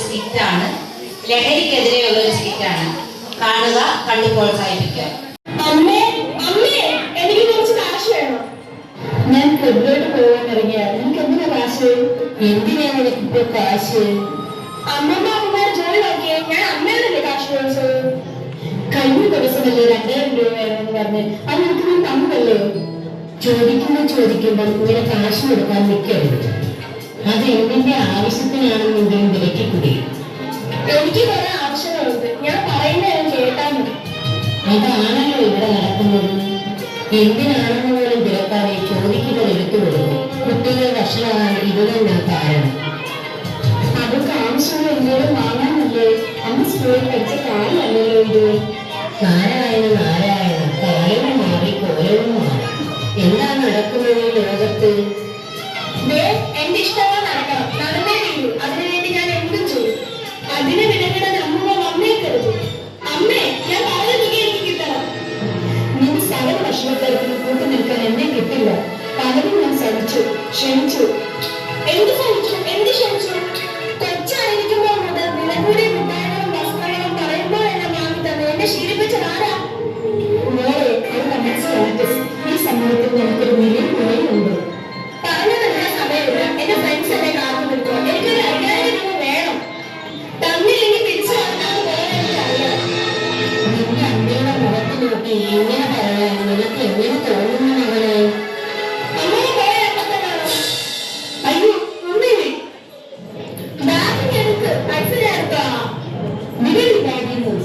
സ്കിറ്റാണ്, ലഹരിക്കെതിരെയുള്ള ഒരു സ്കിറ്റാണ്. കാണുക, കണ്ടു പ്രോത്സാഹിപ്പിക്കുക. അമ്മേ അമ്മേ എനിക്ക് കുറച്ച് കാശ് വേണം. ഞാൻ ക്ലബിലോട്ട് പോകാൻ ഇറങ്ങിയ നിനക്ക് എന്തിനാ കാശ്? എന്തിനാണ് എനിക്കിപ്പോ കാശ്? അമ്മമ്മ അമ്മമാരെ ജോലി നോക്കിയേ, ഞാൻ അമ്മയോടല്ലേ കാശ് ചോദിച്ചത്. കഴിഞ്ഞ ദിവസമല്ലേ 2000 രൂപ വേണമെന്ന് പറഞ്ഞ് അത് നിനക്ക് നീ തന്നതല്ലേ? ചോദിക്കുമ്പോൾ ഇങ്ങനെ കാശ് കൊടുക്കാൻ നിൽക്കരുത്. അത് എന്തിന്റെ ആവശ്യത്തിനാണെന്നെങ്കിലും വിലക്കി കുടിയും. എനിക്ക് കുറെ ആവശ്യങ്ങളുണ്ട്, ഞാൻ പറയുന്നത് കേട്ടാൽ മതി. അതാണല്ലോ ഇവിടെ നടക്കുന്നത്. എന്തിനാണെന്ന് പോലും തിരക്കാതെ ചോദിക്കുന്നത് എടുത്തു കൊടുക്കും. കുട്ടികൾ വഷളാകാൻ ഇത് തന്നെ കാരണം. അതൊക്കെ ആവശ്യങ്ങൾ എന്തെങ്കിലും വാങ്ങാനല്ലേ? അമ്മ സ്കൂളിൽ പഠിച്ച കാലമല്ലല്ലോ ഇത്. നാരായണ നാരായണ, കാലവും മാറി കോലവും മാറി. എന്താ നടക്കുന്നത് ഈ ലോകത്ത്? എന്റെ ഇഷ്ടങ്ങൾ നടക്കണം, നടന്നേ തീരൂ. അതിനുവേണ്ടി ഞാൻ എന്തും ചെയ്യും. അതിന് വിലകിടാൻ അമ്മ വന്നേക്കരുത്. അമ്മേ, ഞാൻ പറഞ്ഞ തുക എനിക്ക് കിട്ടണം. നീ സകല ഭക്ഷണക്കാർക്ക് കൂട്ടു നിൽക്കാൻ എന്നെ കിട്ടില്ല. പലരും ഞാൻ ശ്രമിച്ചു, ക്ഷമിച്ചു. എന്ത് ശ്രമിച്ചു? എന്ത് ക്ഷമിച്ചു? കൊച്ചായിരിക്കുമ്പോൾ മുതൽ വില കൂടിയ മിഠായികളും വസ്ത്രങ്ങളും പറയുമ്പോൾ എന്നെ വാങ്ങി തന്നെ എന്നെ ശീലിപ്പിച്ചതാരാ? മോളെ, അത് മനസ്സിലാക്കി. ഈ സമൂഹത്തിൽ നമുക്കൊരു വിലയും കുറയുണ്ട്. പറഞ്ഞു തരുന്ന സമയമില്ല. എന്റെ ഫ്രണ്ട്സ് എന്നെ കാത്തു നിൽക്കും. എനിക്കൊരു 5000 രൂപ വേണം. തന്നില്ലെങ്കിൽ തിരിച്ചു വന്നാന്ന് പോലെ എനിക്കറിയാം. നിന്റെ അമ്മയുടെ മുഖത്ത് നോക്കി എങ്ങനെ പറയാൻ നിനക്ക് എങ്ങനെ തോന്നുന്നു മകളെ? അമ്മയെ പോയ എപ്പത്തനാണോ? അയ്യോ, അമ്മേ, ബാഗ് എടുക്ക്, പൈസ ചേർത്താ. നിങ്ങളുടെ ബാഗിൽ നിന്ന്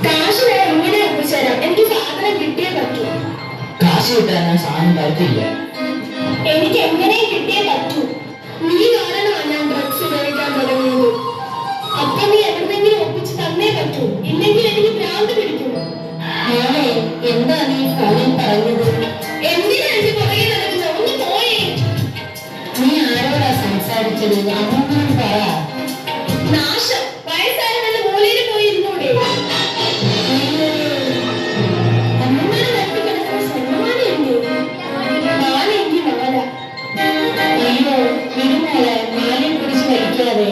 കാശ് ഞാൻ എങ്ങനെ ഒപ്പിച്ചുതരാം? എനിക്ക് സാധനം കിട്ടിയേ പറ്റൂ. കാശ് കിട്ടാൻ ഞാൻ സാധനം തരത്തില്ല. എനിക്ക് എങ്ങനെയും കിട്ടിയേ പറ്റൂ. നീ കാരണമാണ് ഞാൻ ഡ്രഗ്സ് ഉപയോഗിക്കാൻ തുടങ്ങിയത്. അപ്പൊ നീ എവിടെന്നെങ്കിലും ഒപ്പിച്ച് തന്നേ പറ്റൂ, ഇല്ലെങ്കിൽ എനിക്ക് ഭ്രാന്ത് പിടിക്കും. മോളെ, എന്താ നീ ഫോണിൽ പറഞ്ഞത്? എന്തിനാ എന്റെ പുറകെ നടക്കുന്നത്? ഒന്ന് പോയേ. നീ ആരോടാ സംസാരിച്ചത്? അമ്മോട് പറ. നാശം, വയസ്സായവന്റെ മൂലയിൽ പോയി ഇരുന്നൂടെ? അമ്മമാരെ തട്ടി കിടക്കുന്ന സ്വർണ്ണമാലയുണ്ട്. മാലയെങ്കിൽ മാല. അയ്യോ, ഇരുമോളെ, മാലയെ പിടിച്ച് വലിക്കാതെ.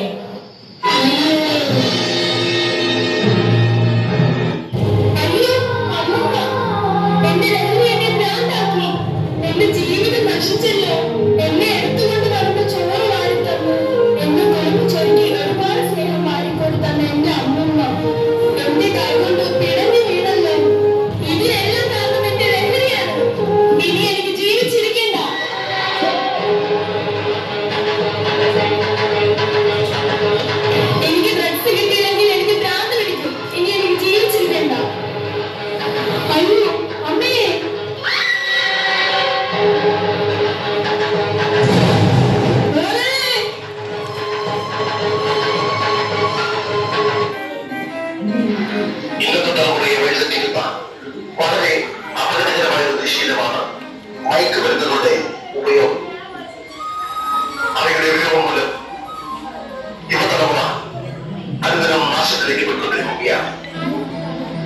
അയ്യോ അമ്മൂമ്മ, എന്റെ ലഹരി എന്നെ ഭ്രാന്താക്കി. എന്റെ ജീവിതം നശിച്ചല്ലോ. എന്നെ എടുത്തുകൊണ്ട് വരുമ്പോ ചോറ് വാരി തന്നു. എന്നെ കൊലമ്പ് ചൊരുക്കി ഒരുപാട് സ്നേഹം വാരിക്കൊടുത്തന്ന എന്റെ അമ്മൂമ്മ എന്റെ കൈകൊണ്ട് പിടഞ്ഞു വീണല്ലോ. ഇതിനെല്ലാം കാരണം എന്റെ ലഹരിയാണ്. ഇനി എനിക്ക് ജീവിച്ചിരിക്കണ്ട. എനിക്ക് ഡ്രഗ്സ് കിട്ടിയില്ലെങ്കിൽ എനിക്ക് ഭ്രാന്ത് പിടിക്കും. ഇനി എനിക്ക് ജീവിച്ചിരിക്കണ്ട. അയ്യോ അമ്മേ, ഇന്നത്തെ തലമുറയെ വഴിതെറ്റിക്കുന്ന വളരെ അപകടകരമായ ഒരു ശീലമാണ് മയക്കുമരുന്നുകളുടെ ഉപയോഗം. അവയുടെ ഉപയോഗം മൂലം യുവതലമുറ അനുദിനം നാശത്തിലേക്ക് പോയിക്കൊണ്ടിരിക്കുകയാണ്.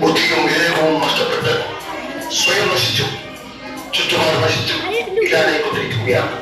ബുദ്ധിയും വിവേകവും നഷ്ടപ്പെട്ട് സ്വയം നശിച്ചും ചുറ്റുപാട് നശിച്ചും ഇല്ലാതായിക്കൊണ്ടിരിക്കുകയാണ്.